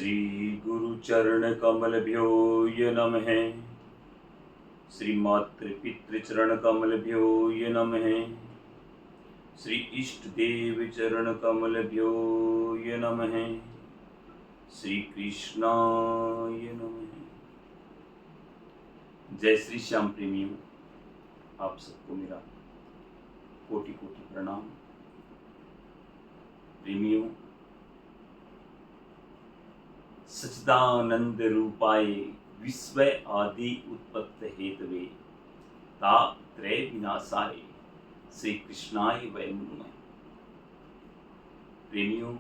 श्री गुरु चरण कमलभ्यो ये नमः। श्री मातृपितृ चरण कमलभ्यो ये नमः। श्री इष्ट देव चरण कमलभ्यो ये नमः। श्री कृष्णाय नमः। जय श्री श्याम प्रेमियों, आप सबको मेरा कोटि कोटि प्रणाम। प्रेमियों, सच्चिदानंद रूपाय विश्व आदि उत्पत्ति हेतवे तात्रय विनाशाय श्री कृष्णाय वयं नमः। प्रेमियों,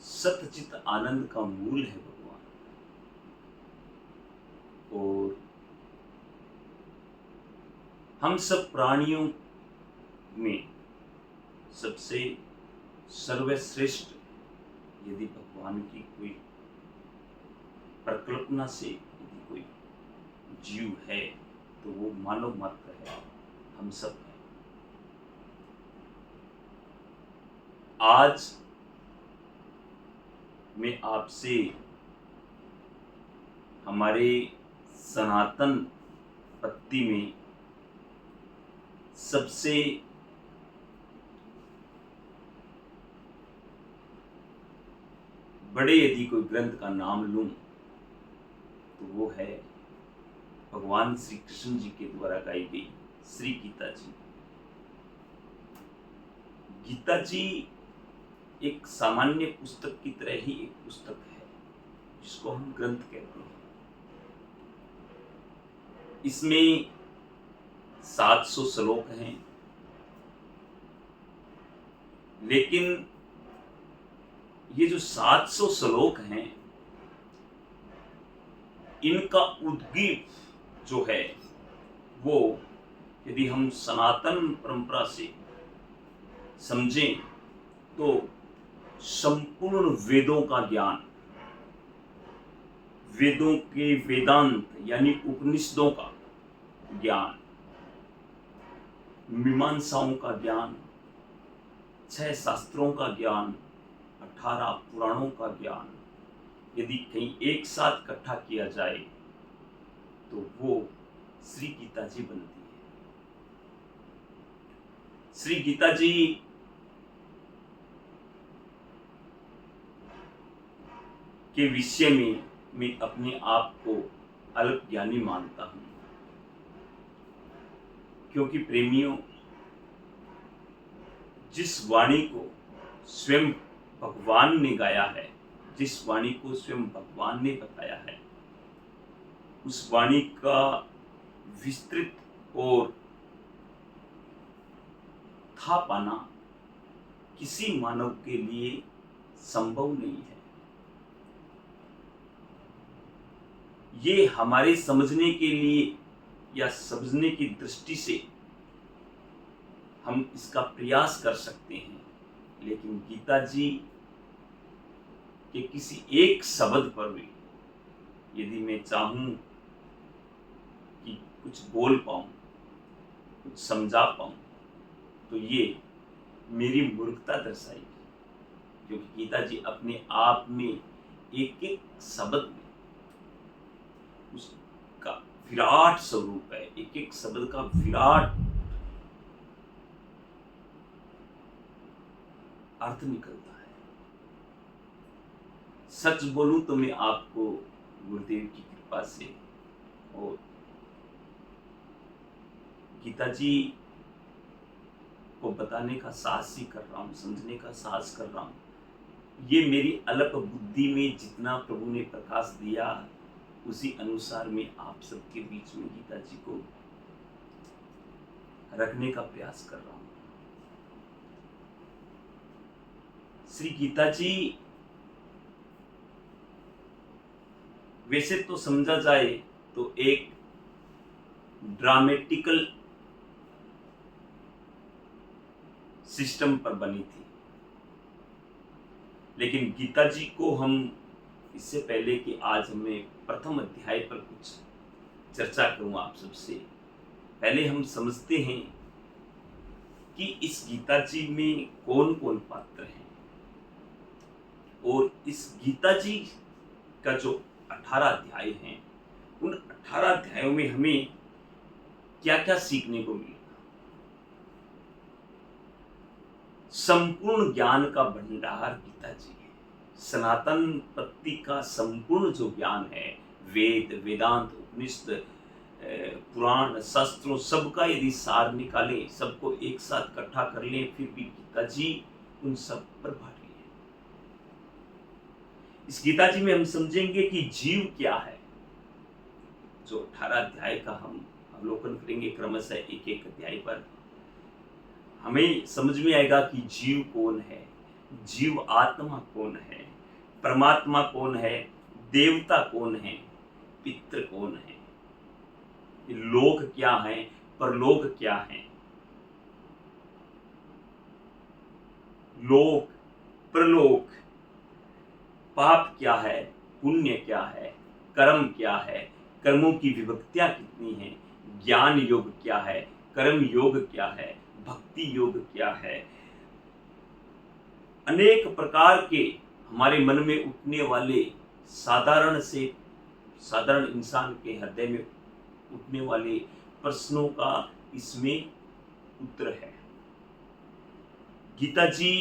सतचित आनंद का मूल है भगवान, और हम सब प्राणियों में सबसे सर्वश्रेष्ठ यदि भगवान की कोई प्रकल्पना से यदि कोई जीव है तो वो मानव मात्र है, हम सब हैं। आज मैं आपसे हमारे सनातन पद्धति में सबसे बड़े यदि कोई ग्रंथ का नाम लूं तो वो है भगवान श्री कृष्ण जी के द्वारा गाई गई श्री गीता जी। गीता जी एक सामान्य पुस्तक की तरह ही एक पुस्तक है जिसको हम ग्रंथ कहते हैं। इसमें 700 श्लोक हैं, लेकिन ये जो 700 श्लोक हैं, इनका उद्गीत जो है वो यदि हम सनातन परंपरा से समझें तो संपूर्ण वेदों का ज्ञान, वेदों के वेदांत यानी उपनिषदों का ज्ञान, मीमांसाओं का ज्ञान, 6 शास्त्रों का ज्ञान, 18 पुराणों का ज्ञान यदि कहीं एक साथ इकट्ठा किया जाए तो वो श्री गीता जी बनती है। श्री गीता जी के विषय में मैं अपने आप को अल्प ज्ञानी मानता हूं, क्योंकि प्रेमियों, जिस वाणी को स्वयं भगवान ने गाया है, जिस वाणी को स्वयं भगवान ने बताया है, उस वाणी का विस्तृत और था पाना किसी मानव के लिए संभव नहीं है। ये हमारे समझने के लिए या समझने की दृष्टि से हम इसका प्रयास कर सकते हैं, लेकिन गीता जी के किसी एक शब्द पर भी यदि मैं चाहूं कि कुछ बोल पाऊं, कुछ समझा पाऊं, तो ये मेरी मूर्खता दर्शाएगी, क्योंकि गीता जी अपने आप में एक एक शब्द में उसका विराट स्वरूप है, एक एक शब्द का विराट अर्थ निकलता है। सच बोलूं तो मैं आपको गुरुदेव की कृपा से और गीता जी को बताने का साहस ही कर रहा हूं, समझने का साहस कर रहा हूं। ये मेरी अल्प बुद्धि में जितना प्रभु ने प्रकाश दिया, उसी अनुसार मैं आप सबके बीच में गीता जी को रखने का प्रयास कर रहा हूं। श्री गीता जी वैसे तो समझा जाए तो एक ड्रामेटिकल सिस्टम पर बनी थी, लेकिन गीता जी को हम इससे पहले कि आज मैं प्रथम अध्याय पर कुछ चर्चा करूं आप सबसे, पहले हम समझते हैं कि इस गीता जी में कौन कौन पात्र हैं। और इस गीता जी का जो 18 अध्याय हैं, उन 18 अध्यायों में हमें क्या क्या सीखने को मिलेगा। संपूर्ण ज्ञान का भंडार गीता जी है। सनातन पत्ति का संपूर्ण जो ज्ञान है, वेद, वेदांत, उपनिषद, पुराण, शास्त्रों, सबका यदि सार निकालें, सबको एक साथ इकट्ठा कर लें, फिर भी गीता जी उन सब पर भारी है। इस गीता जी में हम समझेंगे कि जीव क्या है। जो 18 अध्याय का हम अवलोकन करेंगे क्रमशः एक एक अध्याय पर, हमें समझ में आएगा कि जीव कौन है, जीव आत्मा कौन है, परमात्मा कौन है, देवता कौन है, पितृ कौन है, लोक क्या है, परलोक क्या है। लोक, परलोक, पाप क्या है, पुण्य क्या है, कर्म क्या है, कर्मों की विभक्तियां कितनी हैं, ज्ञान योग क्या है, कर्म योग क्या है, भक्ति योग क्या है। अनेक प्रकार के हमारे मन में उठने वाले साधारण से साधारण इंसान के हृदय में उठने वाले प्रश्नों का इसमें उत्तर है। गीता जी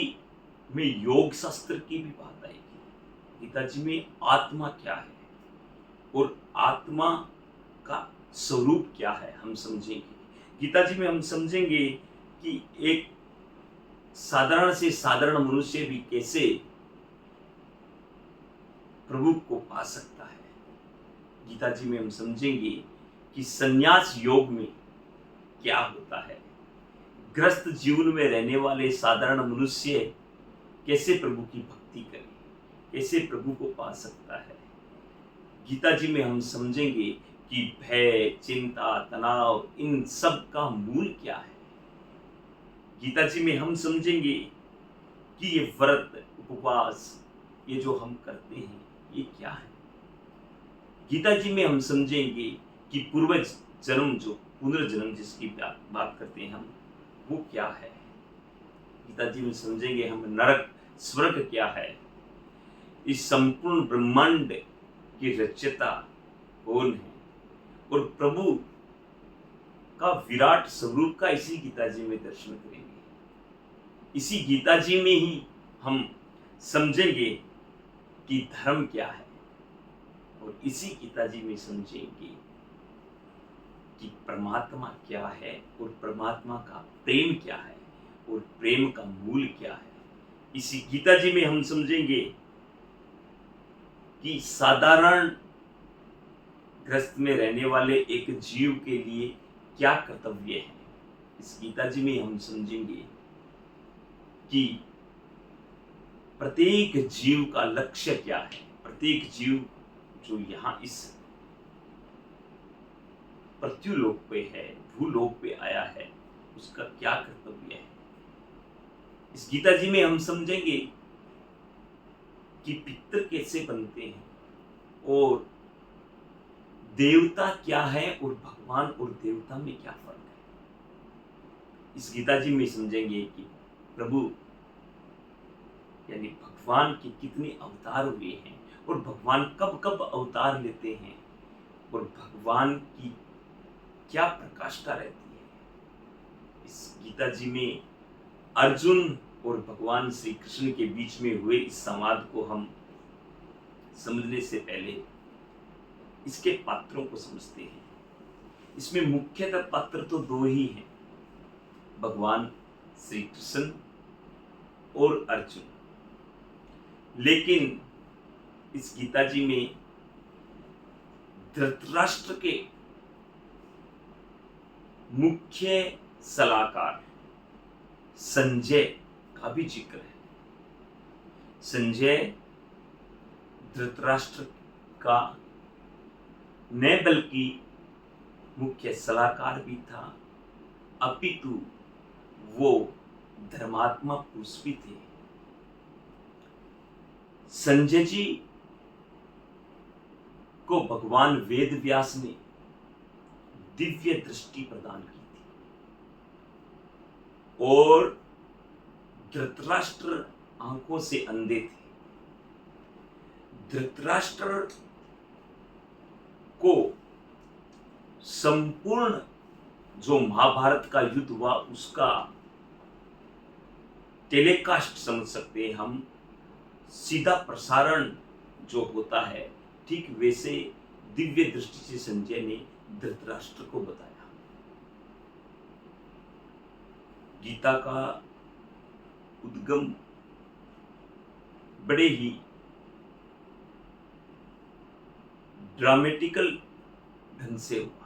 में योग शास्त्र की भी बात आएगी। गीता जी में आत्मा क्या है और आत्मा का स्वरूप क्या है हम समझेंगे। गीता जी में हम समझेंगे कि एक साधारण से साधारण मनुष्य भी कैसे प्रभु को पा सकता है। गीता जी में हम समझेंगे कि संन्यास योग में क्या होता है। ग्रस्त जीवन में रहने वाले साधारण मनुष्य कैसे प्रभु की भक्ति करे, कैसे प्रभु को पा सकता है। गीता जी में हम समझेंगे कि भय, चिंता, तनाव, इन सब का मूल क्या है। गीता जी में हम समझेंगे कि ये व्रत, उपवास, ये जो हम करते हैं, ये क्या है। गीता जी में हम समझेंगे कि पूर्व जन्म, जो पुनर्जन्म जिसकी बात करते हैं हम, वो क्या है। गीता जी में समझेंगे हम नरक, स्वर्ग क्या है। इस संपूर्ण ब्रह्मांड की रचयिता कौन है और प्रभु का विराट स्वरूप का इसी गीता जी में दर्शन करेंगे। इसी गीता जी में ही हम समझेंगे कि धर्म क्या है और इसी गीता जी में समझेंगे कि परमात्मा क्या है और परमात्मा का प्रेम क्या है और प्रेम का मूल क्या है। इसी गीता जी में हम समझेंगे कि साधारण ग्रस्त में रहने वाले एक जीव के लिए क्या कर्तव्य है। इस गीता जी में हम समझेंगे कि प्रत्येक जीव का लक्ष्य क्या है। प्रत्येक जीव जो यहाँ इस पृथ्वीलोक पे है, भूलोक पे आया है, उसका क्या कर्तव्य है। इस गीता जी में हम समझेंगे कि पितृ कैसे बनते हैं और देवता क्या है और भगवान और देवता में क्या फर्क है। इस गीता जी में समझेंगे कि प्रभु यानी भगवान के कितने अवतार हुए हैं और भगवान कब कब अवतार लेते हैं और भगवान की क्या प्रकाष्ठा रहती है। इस गीता जी में अर्जुन और भगवान श्री कृष्ण के बीच में हुए इस संवाद को हम समझने से पहले इसके पात्रों को समझते हैं। इसमें मुख्यतः पात्र तो दो ही हैं, भगवान श्री कृष्ण और अर्जुन। लेकिन इस गीता जी में धृतराष्ट्र के मुख्य सलाहकार संजय का भी जिक्र है। संजय धृतराष्ट्र का न बल्कि मुख्य सलाहकार भी था, अपितु वो धर्मात्मा पुरुष भी थे। संजय जी को भगवान वेद व्यास ने दिव्य दृष्टि प्रदान की थी और धृतराष्ट्र आंखों से अंधे थे, धृतराष्ट्र को संपूर्ण जो महाभारत का युद्ध हुआ उसका टेलीकास्ट समझ सकते हैं हम, सीधा प्रसारण जो होता है, ठीक वैसे दिव्य दृष्टि से संजय ने धृतराष्ट्र को बताया। गीता का उद्गम बड़े ही ड्रामेटिकल ढंग से हुआ।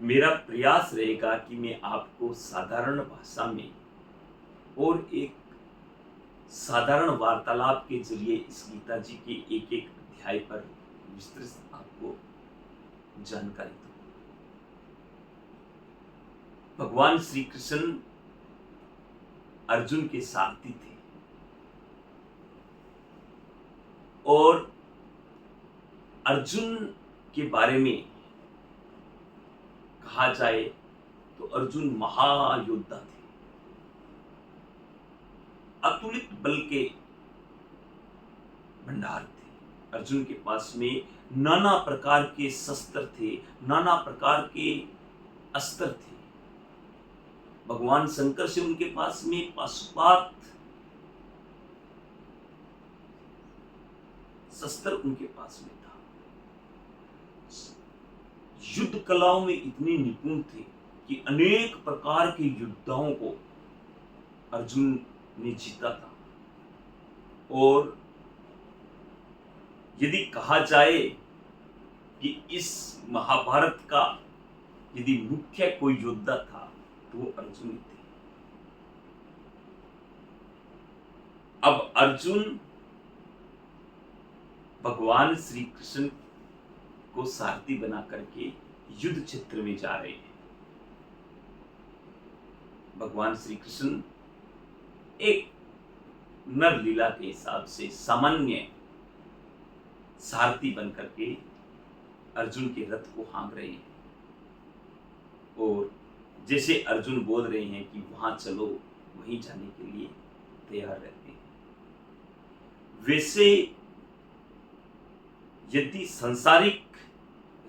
मेरा प्रयास रहेगा कि मैं आपको साधारण भाषा में और एक साधारण वार्तालाप के जरिए इस गीता जी के एक एक अध्याय पर विस्तृत आपको जानकारी दूं। भगवान श्री कृष्ण अर्जुन के सारथी थे और अर्जुन के बारे में कहा जाए तो अर्जुन महायोद्धा थे, अतुलित बल के भंडार थे। अर्जुन के पास में नाना प्रकार के शस्त्र थे, नाना प्रकार के अस्त्र थे। भगवान शंकर से उनके पास में पाशुपात शस्त्र उनके पास में था। युद्ध कलाओं में इतने निपुण थे कि अनेक प्रकार के योद्धाओं को अर्जुन ने जीता था। और यदि कहा जाए कि इस महाभारत का यदि मुख्य कोई योद्धा था तो वो अर्जुन ही थे। अब अर्जुन भगवान श्री कृष्ण को सारथी बना करके युद्ध क्षेत्र में जा रहे हैं। भगवान श्री कृष्ण एक नर लीला के हिसाब से सामान्य सारथी बन करके अर्जुन के रथ को हाँक रहे हैं और जैसे अर्जुन बोल रहे हैं कि वहां चलो, वहीं जाने के लिए तैयार रहते हैं। वैसे यदि सांसारिक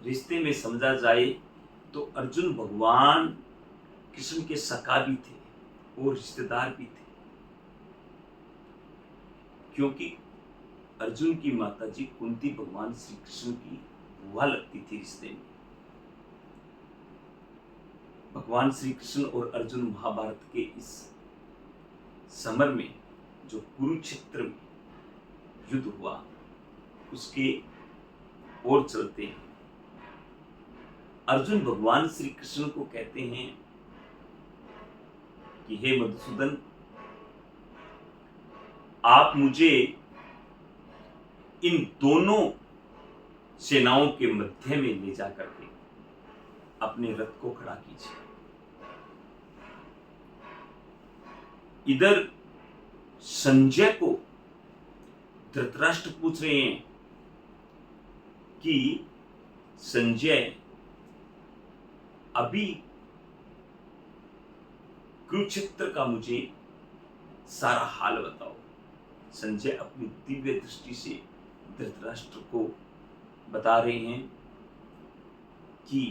रिश्ते में समझा जाए तो अर्जुन भगवान कृष्ण के सखा भी थे और रिश्तेदार भी थे, क्योंकि अर्जुन की माताजी कुंती भगवान श्री कृष्ण की बुआ लगती थी रिश्ते में। भगवान श्री कृष्ण और अर्जुन महाभारत के इस समर में जो कुरुक्षेत्र में युद्ध हुआ उसके ओर चलते हैं। अर्जुन भगवान श्री कृष्ण को कहते हैं कि हे मधुसूदन, आप मुझे इन दोनों सेनाओं के मध्य में ले जाकर के अपने रथ को खड़ा कीजिए। इधर संजय को धृतराष्ट्र पूछ रहे हैं कि संजय, अभी कुरुक्षेत्र का मुझे सारा हाल बताओ। संजय अपनी दिव्य दृष्टि से धृतराष्ट्र को बता रहे हैं कि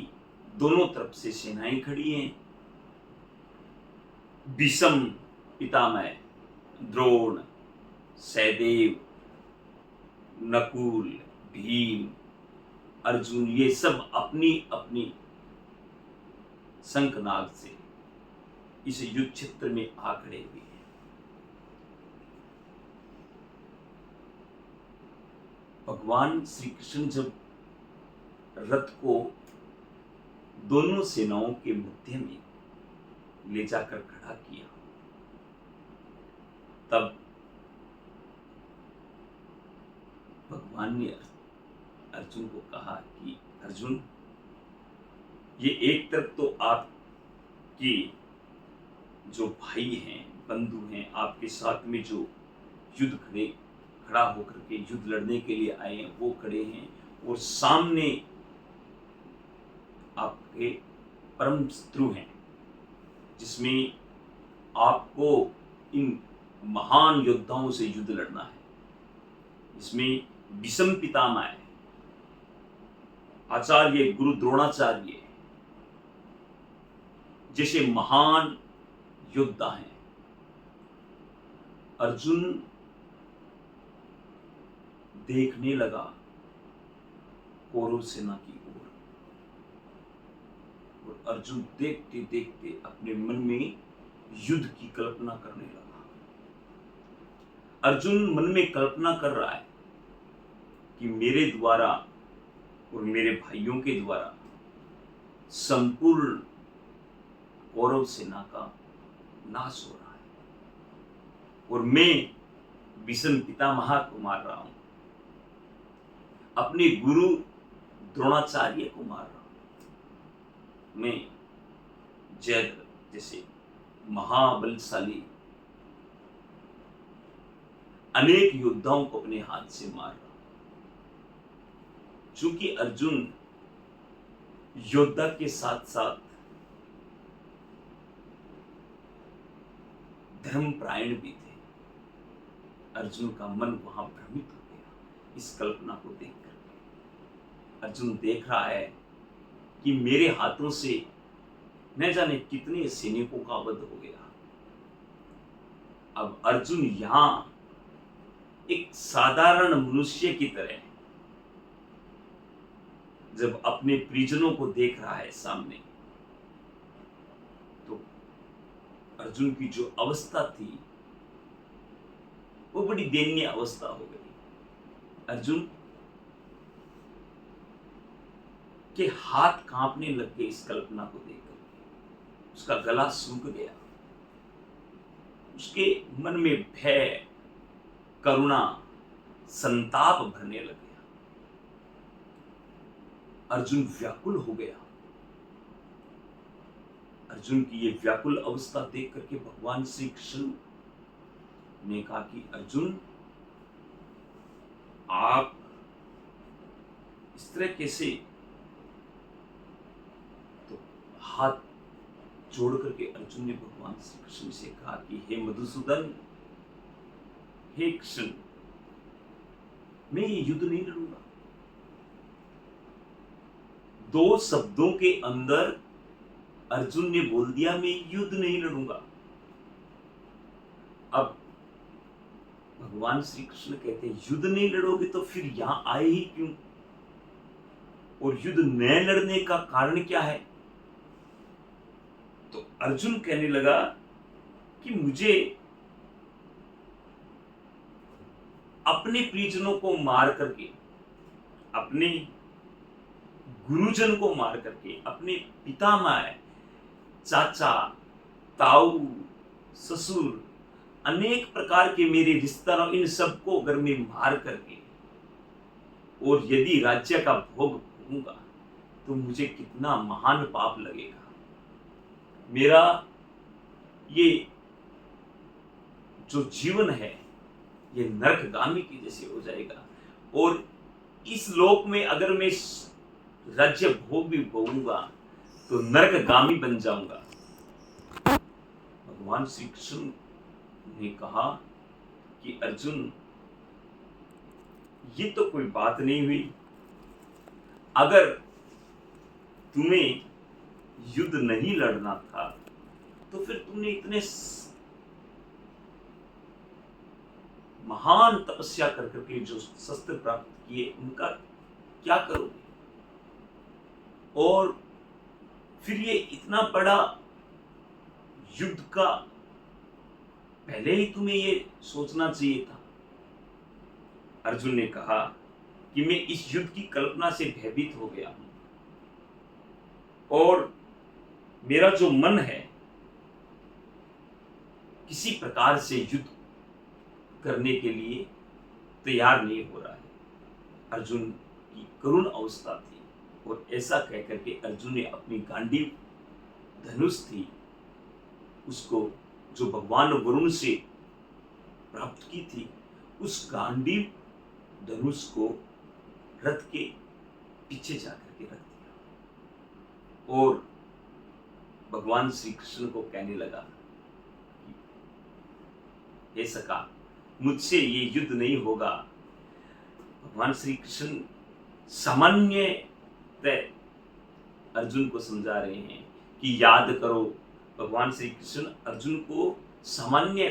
दोनों तरफ से सेनाएं खड़ी हैं। भीष्म पितामह, द्रोण, सहदेव, नकुल, भीम, अर्जुन, ये सब अपनी अपनी शंखनाद से इस युद्ध क्षेत्र में आ खड़े हुए हैं। भगवान श्री कृष्ण जब रथ को दोनों सेनाओं के मध्य में ले जाकर खड़ा किया, तब भगवान ने अर्जुन को कहा कि अर्जुन, ये एक तरफ तो आपके जो भाई हैं, बंधु हैं, आपके साथ में जो युद्ध खड़ा होकर के युद्ध लड़ने के लिए आए हैं वो खड़े हैं, और सामने आपके परम शत्रु हैं जिसमें आपको इन महान योद्धाओं से युद्ध लड़ना है। इसमें भीष्म पितामह, आचार्य गुरु द्रोणाचार्य जैसे महान योद्धा हैं। अर्जुन देखने लगा कौरव सेना की ओर, और अर्जुन देखते देखते अपने मन में युद्ध की कल्पना करने लगा। अर्जुन मन में कल्पना कर रहा है कि मेरे द्वारा और मेरे भाइयों के द्वारा संपूर्ण कौरव सेना का नाश हो रहा है, और मैं भीष्म पितामह को मार रहा हूं, अपने गुरु द्रोणाचार्य को मार रहा हूं, मैं जयद्रथ जैसे महाबलशाली अनेक योद्धाओं को अपने हाथ से मार रहा हूं। चूंकि अर्जुन योद्धा के साथ साथ धर्मपरायण भी थे, अर्जुन का मन वहां भ्रमित हो गया इस कल्पना को देख करके। अर्जुन देख रहा है कि मेरे हाथों से न जाने कितने सैनिकों का वध हो गया। अब अर्जुन यहां एक साधारण मनुष्य की तरह जब अपने परिजनों को देख रहा है सामने, तो अर्जुन की जो अवस्था थी वो बड़ी दयनीय अवस्था हो गई। अर्जुन के हाथ कांपने लग गए इस कल्पना को देखकर, उसका गला सूख गया, उसके मन में भय, करुणा, संताप भरने लग गया। अर्जुन व्याकुल हो गया। अर्जुन की ये व्याकुल अवस्था देख करके भगवान श्री कृष्ण ने कहा कि अर्जुन, आप इस तरह कैसे? तो हाथ जोड़ करके अर्जुन ने भगवान श्री कृष्ण से कहा कि हे मधुसूदन, हे कृष्ण, मैं ये युद्ध नहीं लड़ूंगा। दो शब्दों के अंदर अर्जुन ने बोल दिया मैं युद्ध नहीं लड़ूंगा। अब भगवान श्री कृष्ण कहते हैं युद्ध नहीं लड़ोगे तो फिर यहां आए ही क्यों, और युद्ध न लड़ने का कारण क्या है? तो अर्जुन कहने लगा कि मुझे अपने परिजनों को मार करके, अपने गुरुजन को मार करके, अपने पितामह, चाचा, ताऊ, ससुर, अनेक प्रकार के मेरे रिश्तेदारों, इन सबको अगर मैं मार करके और यदि राज्य का भोग भोगूंगा तो मुझे कितना महान पाप लगेगा। मेरा ये जो जीवन है ये नरकगामी की जैसे हो जाएगा, और इस लोक में अगर मैं राज्य भोग भी भोगूंगा तो नरकगामी बन जाऊंगा। भगवान श्री कृष्ण ने कहा कि अर्जुन, ये तो कोई बात नहीं हुई। अगर तुम्हें युद्ध नहीं लड़ना था तो फिर तुमने इतने महान तपस्या कर करके जो शस्त्र प्राप्त किए उनका क्या करोगे? और फिर ये इतना बड़ा युद्ध का पहले ही तुम्हें ये सोचना चाहिए था। अर्जुन ने कहा कि मैं इस युद्ध की कल्पना से भयभीत हो गया हूं, और मेरा जो मन है किसी प्रकार से युद्ध करने के लिए तैयार नहीं हो रहा है। अर्जुन की करुण अवस्था थी, और ऐसा कहकर के अर्जुन ने अपनी गांडीव धनुष थी उसको, जो भगवान वरुण से प्राप्त की थी, उस गांडीव धनुष को रथ के पीछे जाकर के रख दिया, और भगवान श्री कृष्ण को कहने लगा कि हे सखा, मुझसे ये युद्ध नहीं होगा। भगवान श्री कृष्ण सामान्यतः अर्जुन को समझा रहे हैं कि याद करो। भगवान श्री कृष्ण अर्जुन को सामान्य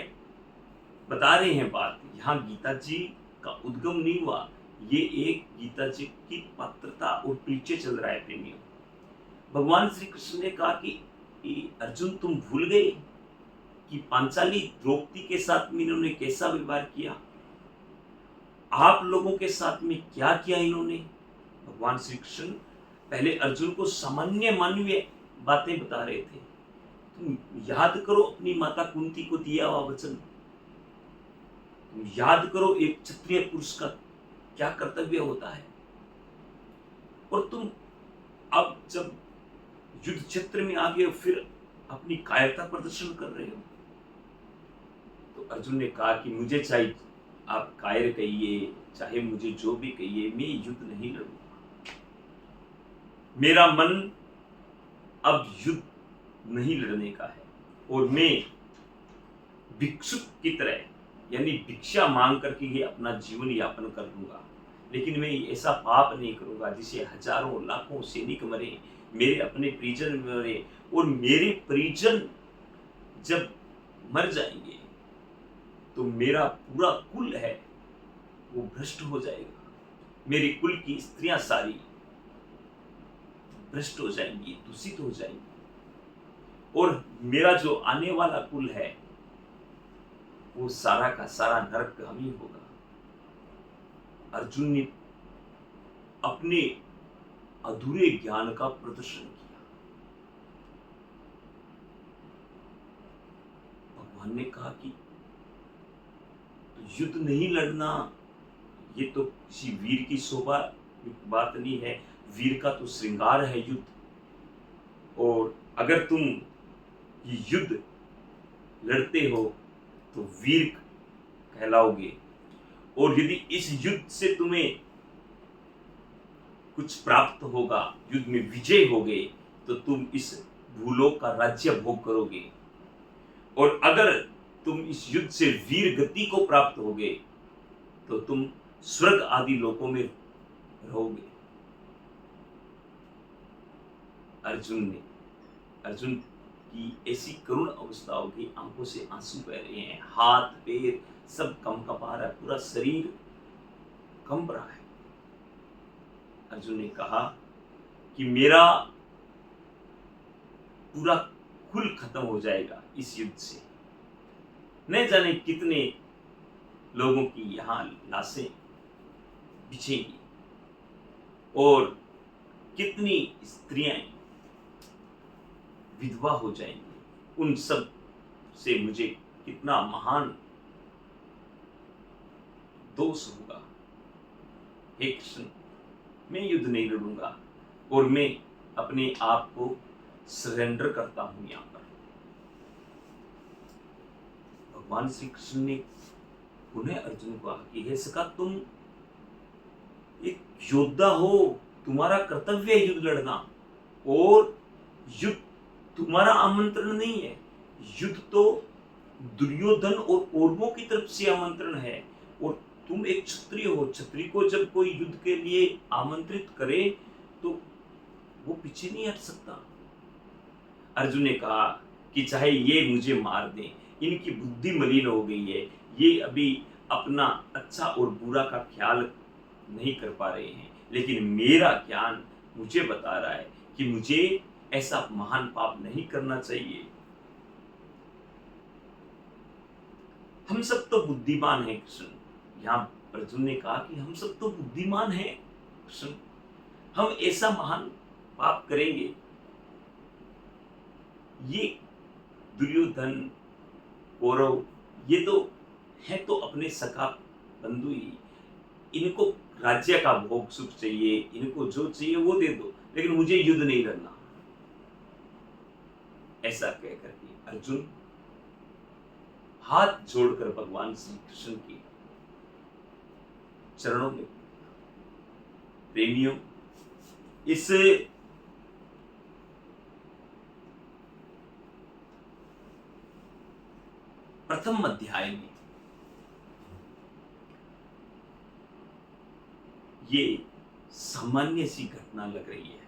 बता रहे हैं बात। यहाँ गीता जी का उद्गम नहीं हुआ, ये एक गीता जी की पात्रता और पीछे चल रहा है प्रेमियों। भगवान श्री कृष्ण ने कहा कि अर्जुन तुम भूल गए कि पांचाली द्रौपदी के साथ में इन्होंने कैसा व्यवहार किया, आप लोगों के साथ में क्या किया इन्होंने। भगवान श्री कृष्ण पहले अर्जुन को सामान्य मानवीय बातें बता रहे थे। तुम याद करो अपनी माता कुंती को दिया हुआ वचन, तुम याद करो एक क्षत्रिय पुरुष का क्या कर्तव्य होता है। और तुम अब जब युद्ध क्षेत्र में आ गए फिर अपनी कायरता प्रदर्शन कर रहे हो। तो अर्जुन ने कहा कि मुझे चाहे आप कायर कहिए, चाहे मुझे जो भी कहिए, मैं युद्ध नहीं लड़ूंगा। मेरा मन अब युद्ध नहीं लड़ने का है और मैं भिक्षुक की तरह यानी भिक्षा मांग करके ही अपना जीवन यापन कर लूंगा, लेकिन मैं ऐसा पाप नहीं करूंगा जिसे हजारों लाखों सैनिक मरे, मेरे अपने परिजन मरे, और मेरे परिजन जब मर जाएंगे तो मेरा पूरा कुल है वो भ्रष्ट हो जाएगा, मेरे कुल की स्त्रियां सारी भ्रष्ट हो जाएंगी, दूषित हो जाएंगी, और मेरा जो आने वाला कुल है वो सारा का सारा नरकगामी होगा। अर्जुन ने अपने अधूरे ज्ञान का प्रदर्शन किया। भगवान ने कहा कि युद्ध नहीं लड़ना ये तो किसी वीर की शोभा बात नहीं है, वीर का तो श्रृंगार है युद्ध। और अगर तुम ये युद्ध लड़ते हो तो वीर कहलाओगे, और यदि इस युद्ध से तुम्हें कुछ प्राप्त होगा, युद्ध में विजय होगे, तो तुम इस भूलोक का राज्य भोग करोगे, और अगर तुम इस युद्ध से वीर गति को प्राप्त होगे तो तुम स्वर्ग आदि लोकों में रहोगे। अर्जुन की ऐसी करुण अवस्था होगी, आंखों से आंसू बह रहे हैं, हाथ पैर सब कंपा रहा है, पूरा शरीर कंप रहा है। अर्जुन ने कहा कि मेरा पूरा कुल खत्म हो जाएगा इस युद्ध से, न जाने कितने लोगों की यहां लाशें बिछेंगी और कितनी स्त्रियां विधवा हो जाएंगी, उन सब से मुझे कितना महान दोष होगा। हे कृष्ण, मैं युद्ध नहीं लड़ूंगा और मैं अपने आप को सरेंडर करता हूं। यहां पर भगवान श्री कृष्ण ने पुनः अर्जुन को कहा कि हे सखा, तुम एक योद्धा हो, तुम्हारा कर्तव्य है युद्ध लड़ना, और युद्ध तुम्हारा आमंत्रण नहीं है, युद्ध तो दुर्योधन और कौरवों की तरफ से आमंत्रण है, और तुम एक क्षत्रिय हो। क्षत्रिय को जब कोई युद्ध के लिए आमंत्रित करे तो वो पीछे नहीं हट सकता। अर्जुन ने कहा कि चाहे ये मुझे मार दें, इनकी बुद्धि मलिन हो गई है, ये अभी अपना अच्छा और बुरा का ख्याल नहीं कर पा रहे हैं, लेकिन मेरा ज्ञान मुझे बता रहा है कि मुझे ऐसा महान पाप नहीं करना चाहिए। हम सब तो बुद्धिमान हैं कृष्ण। यहाँ अर्जुन ने कहा कि हम सब तो बुद्धिमान हैं कृष्ण, हम ऐसा महान पाप करेंगे। ये दुर्योधन कौरव ये तो है तो अपने सखा बंधु ही, इनको राज्य का भोग सुख चाहिए, इनको जो चाहिए वो दे दो, लेकिन मुझे युद्ध नहीं लड़ना। ऐसा कहकर के अर्जुन हाथ जोड़कर भगवान श्री कृष्ण के चरणों में। प्रेमियों, इस प्रथम अध्याय में ये सामान्य सी घटना लग रही है।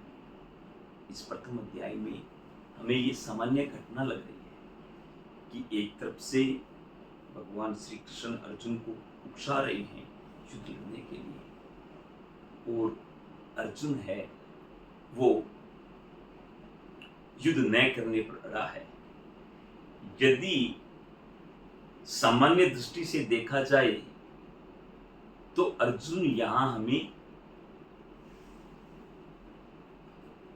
इस प्रथम अध्याय में हमें ये सामान्य घटना लग रही है कि एक तरफ से भगवान श्री कृष्ण अर्जुन को उकसा रहे हैं युद्ध लड़ने के लिए, और अर्जुन है वो युद्ध न करने पर अड़ा है। यदि सामान्य दृष्टि से देखा जाए तो अर्जुन यहां हमें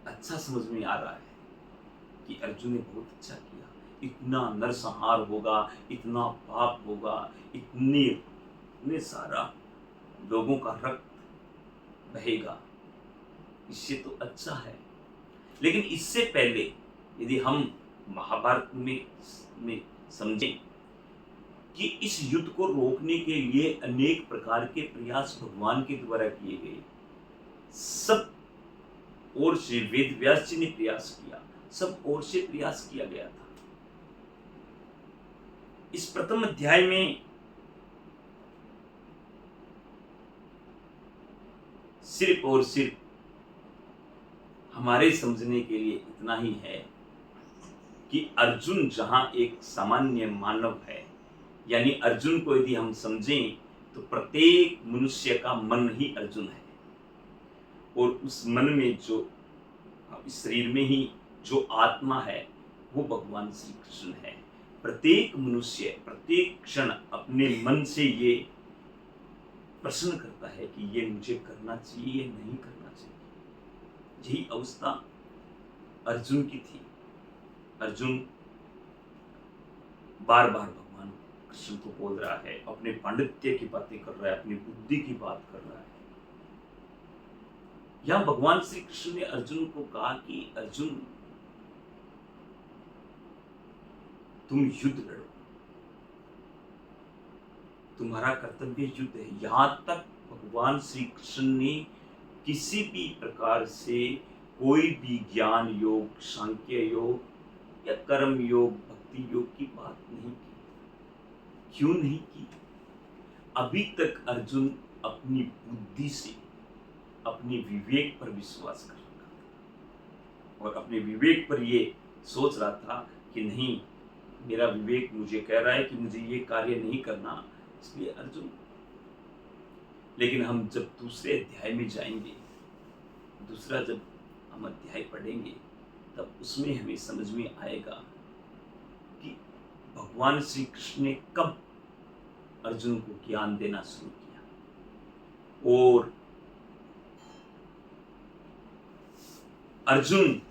अच्छा समझ में आ रहा है कि अर्जुन ने बहुत अच्छा किया। इतना नरसंहार होगा, इतना पाप होगा, इतने सारा लोगों का रक्त बहेगा, इससे तो अच्छा है। लेकिन इससे पहले यदि हम महाभारत में समझें कि इस युद्ध को रोकने के लिए अनेक प्रकार के प्रयास भगवान के द्वारा किए गए। सब ओर से वेद व्यास जी ने प्रयास किया, सब ओर से प्रयास किया गया था। इस प्रथम अध्याय में सिर्फ और सिर्फ हमारे समझने के लिए इतना ही है कि अर्जुन जहां एक सामान्य मानव है, यानी अर्जुन को यदि हम समझें तो प्रत्येक मनुष्य का मन ही अर्जुन है, और उस मन में जो इस शरीर में ही जो आत्मा है वो भगवान श्री कृष्ण है। प्रत्येक मनुष्य प्रत्येक क्षण अपने मन से ये प्रश्न करता है कि ये मुझे करना चाहिए या नहीं करना चाहिए। यही अवस्था अर्जुन की थी। अर्जुन बार बार भगवान कृष्ण को बोल रहा है, अपने पांडित्य की बातें कर रहा है, अपनी बुद्धि की बात कर रहा है। यहां भगवान श्री कृष्ण ने अर्जुन को कहा कि अर्जुन तुम युद्ध लड़ो, तुम्हारा कर्तव्य युद्ध है। यहां तक भगवान श्री कृष्ण ने किसी भी प्रकार से कोई भी ज्ञान योग, सांख्य योग या कर्म योग, भक्ति योग की बात नहीं की। क्यों नहीं की? अभी तक अर्जुन अपनी बुद्धि से अपने विवेक पर विश्वास कर रहा था, और अपने विवेक पर ये सोच रहा था कि नहीं, मेरा विवेक मुझे कह रहा है कि मुझे ये कार्य नहीं करना, इसलिए अर्जुन। लेकिन हम जब दूसरे अध्याय में जाएंगे, दूसरा जब हम अध्याय पढ़ेंगे, तब उसमें हमें समझ में आएगा कि भगवान श्री कृष्ण ने कब अर्जुन को ज्ञान देना शुरू किया, और अर्जुन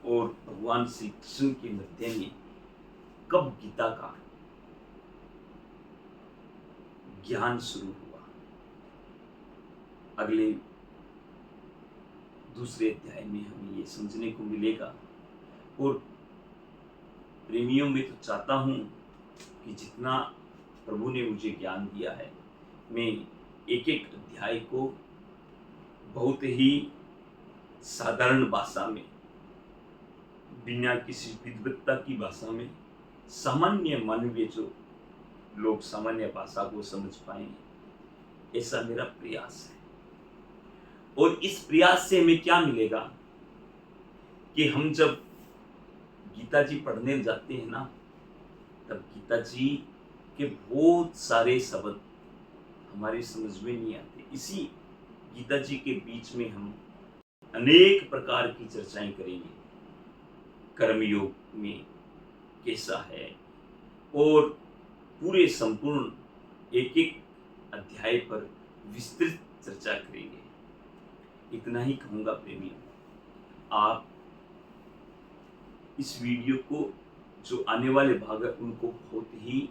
और भगवान श्री कृष्ण के मध्य में कब गीता का ज्ञान शुरू हुआ। अगले दूसरे अध्याय में हमें ये समझने को मिलेगा। और प्रेमियों में तो चाहता हूं कि जितना प्रभु ने मुझे ज्ञान दिया है, मैं एक एक अध्याय को बहुत ही साधारण भाषा में, बिना किसी विद्वत्ता की भाषा में, सामान्य मानवीय जो लोग सामान्य भाषा को समझ पाए, ऐसा मेरा प्रयास है। और इस प्रयास से हमें क्या मिलेगा कि हम जब गीता जी पढ़ने जाते हैं ना, तब गीता जी के बहुत सारे शब्द हमारे समझ में नहीं आते। इसी गीता जी के बीच में हम अनेक प्रकार की चर्चाएं करेंगे। कर्मयोग में कैसा है, और पूरे संपूर्ण एक एक अध्याय पर विस्तृत चर्चा करेंगे। इतना ही कहूंगा प्रेमियों, आप इस वीडियो को, जो आने वाले भाग है, उनको बहुत ही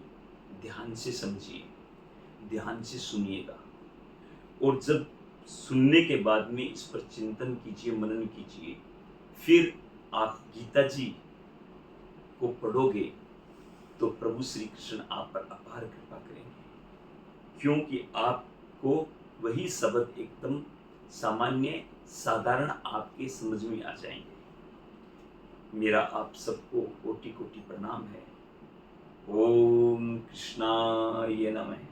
ध्यान से समझिए, ध्यान से सुनिएगा, और जब सुनने के बाद में इस पर चिंतन कीजिए, मनन कीजिए। फिर आप गीता जी को पढ़ोगे तो प्रभु श्री कृष्ण आप पर अपार कृपा करेंगे, क्योंकि आपको वही शब्द एकदम सामान्य साधारण आपके समझ में आ जाएंगे। मेरा आप सबको कोटि कोटि प्रणाम है। ओम कृष्णाय नमः।